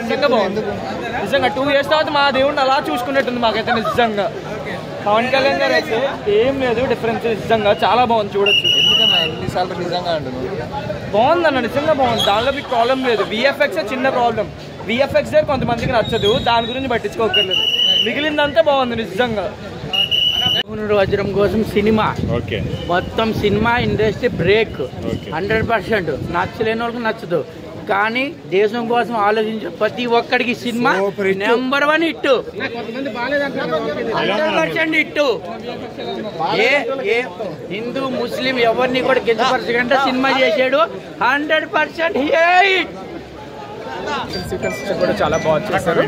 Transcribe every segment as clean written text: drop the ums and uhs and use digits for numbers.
నిజంగా బాగుంది. నిజంగా 2 years తర్వాత మా దేవుడిని అలా చూసుకున్నట్టుంది మాకైతే నిజంగా. పవన్ కళ్యాణ్ గారు అయితే ఏం లేదు డిఫరెన్స్, నిజంగా చాలా బాగుంది చూడొచ్చు. ఎన్నిసార్లు నిజంగా అంటున్నాను బాగుందన్న, నిజంగా బాగుంది. దానిలో మీకు ప్రాబ్లం లేదు. విఎఫ్ఎక్స్ చిన్న ప్రాబ్లం, విఎఫ్ఎక్స్ దగ్గర కొంతమందికి నచ్చదు, దాని గురించి పట్టించుకోకర్లేదు. మిగిలిందంతా బాగుంది నిజంగా. వజ్రం కోసం సినిమా మొత్తం సినిమా ఇండస్ట్రీ బ్రేక్ 100%. నచ్చలేని వాళ్ళకి నచ్చదు, కానీ దేశం కోసం ఆలోచించే ప్రతి ఒక్కడికి సినిమా నెంబర్ 1 హిట్, 100% హిట్. ఏ హిందూ ముస్లిం ఎవరిని కూడా కించపరచకుండా సినిమా చేశాడు. 100% హిట్. సీక్వెన్స్ కూడా చాలా బాగా చేశారు.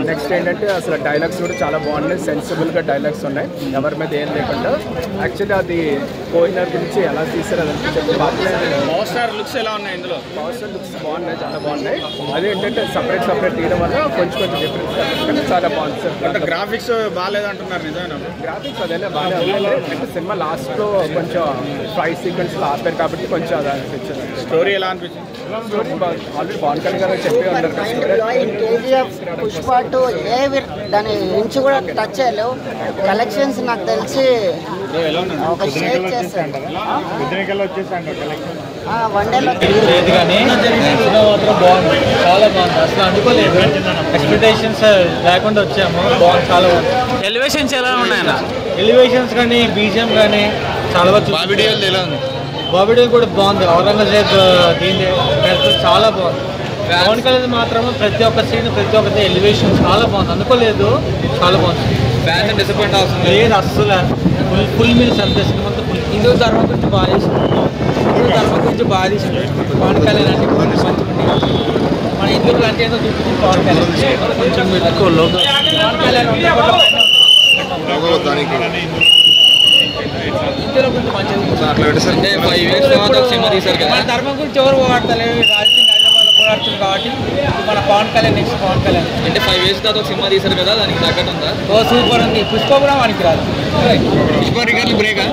నెక్స్ట్ ఏంటంటే అసలు డైలాగ్స్ కూడా చాలా బాగున్నాయి, సెన్సిబుల్గా డైలాగ్స్ ఉన్నాయి, ఎవరి మీద ఏం లేకుండా. యాక్చువల్లీ అది కోహినూర్ గురించి ఎలా తీసారు అదంతా చెప్పి పవర్ స్టార్ లుక్స్ ఎలా ఉన్నాయి ఇందులో? పవర్ స్టార్ లుక్స్ బాగున్నాయి, చాలా బాగున్నాయి. అదేంటంటే సపరేట్ తీయడం వల్ల కొంచెం డిఫరెన్స్ చాలా బాగుంది సార్. అంటే గ్రాఫిక్స్ బాగాలేదంటున్నారు, నిజమేనా? గ్రాఫిక్స్ అదైనా బాగా అంటే సినిమా లాస్ట్లో కొంచెం ఫైట్ సీక్వెన్స్లో ఆపారు కాబట్టి కొంచెం అది అనిపించింది. స్టోరీ ఎలా అనిపించింది? స్టోరీ ఆల్రెడీ పవన్ కళ్యాణ్ గారు చెప్పి ఉన్నారు. కేజీఎఫ్ పుష్ప 2 దాని ఇంచు కూడా టచ్ చేయలేవు. కలెక్షన్స్ నాకు తెలిసి ఒక షేక్ చేస్తాను, 1 డేలో లేదు కానీ మాత్రం బాగుంది, చాలా బాగుంది. అసలు అనుకోలేదు, ఎక్స్పెక్టేషన్స్ లేకుండా వచ్చాము. బాగుంది, చాలా బాగుంది. ఎలివేషన్స్ ఎలా ఉన్నాయన్న? ఎలివేషన్స్ కానీ బీజిఎం కానీ చాలా బాగా. బాబిడియల్ ఎలా ఉంది? బాబిడీ కూడా బాగుంది. ఔరంగజేబ్ దీని చాలా బాగుంది. పవన్ కళ్యాణ్ మాత్రం ప్రతి ఒక్క సీన్ ప్రతి ఒక్కటి ఎలివేషన్ చాలా బాగుంది. అనుకోలేదు, చాలా బాగుంది. ఫ్యాన్స్ డిసప్పాయింట్ అవుతుంది లేదు అస్సలు. ఫుల్ మీరు సంతోషం అంతా ఫుల్. హిందూ ధర్మం గురించి బాగా చేసింది, హిందూ ధర్మం గురించి బాగా చేసింది పవన్ కళ్యాణ్. అంటే మన హిందువులు అంటే ఏదో చూపించింది పవన్ కళ్యాణ్. కొంచెం పెట్టుకోలో పవన్ కళ్యాణ్ హిందువుల గురించి మంచిది. 5 years తర్వాత సినిమా తీశారు కదా, మన ధర్మం గురించి ఎవరు పోరాడతలేదు. రాజకీయ హైదరాబాద్ పోరాడుతుంది కాబట్టి మన పవన్ కళ్యాణ్ నెక్స్ట్ పవన్ కళ్యాణ్. అంటే 5 years తర్వాత సినిమా తీశారు కదా, దానికి తగ్గట్టు ఉందా? సూపర్ ఉంది. పుష్ప కూడా వానికి రాదు. పుష్ప రికార్డులు బ్రేకా?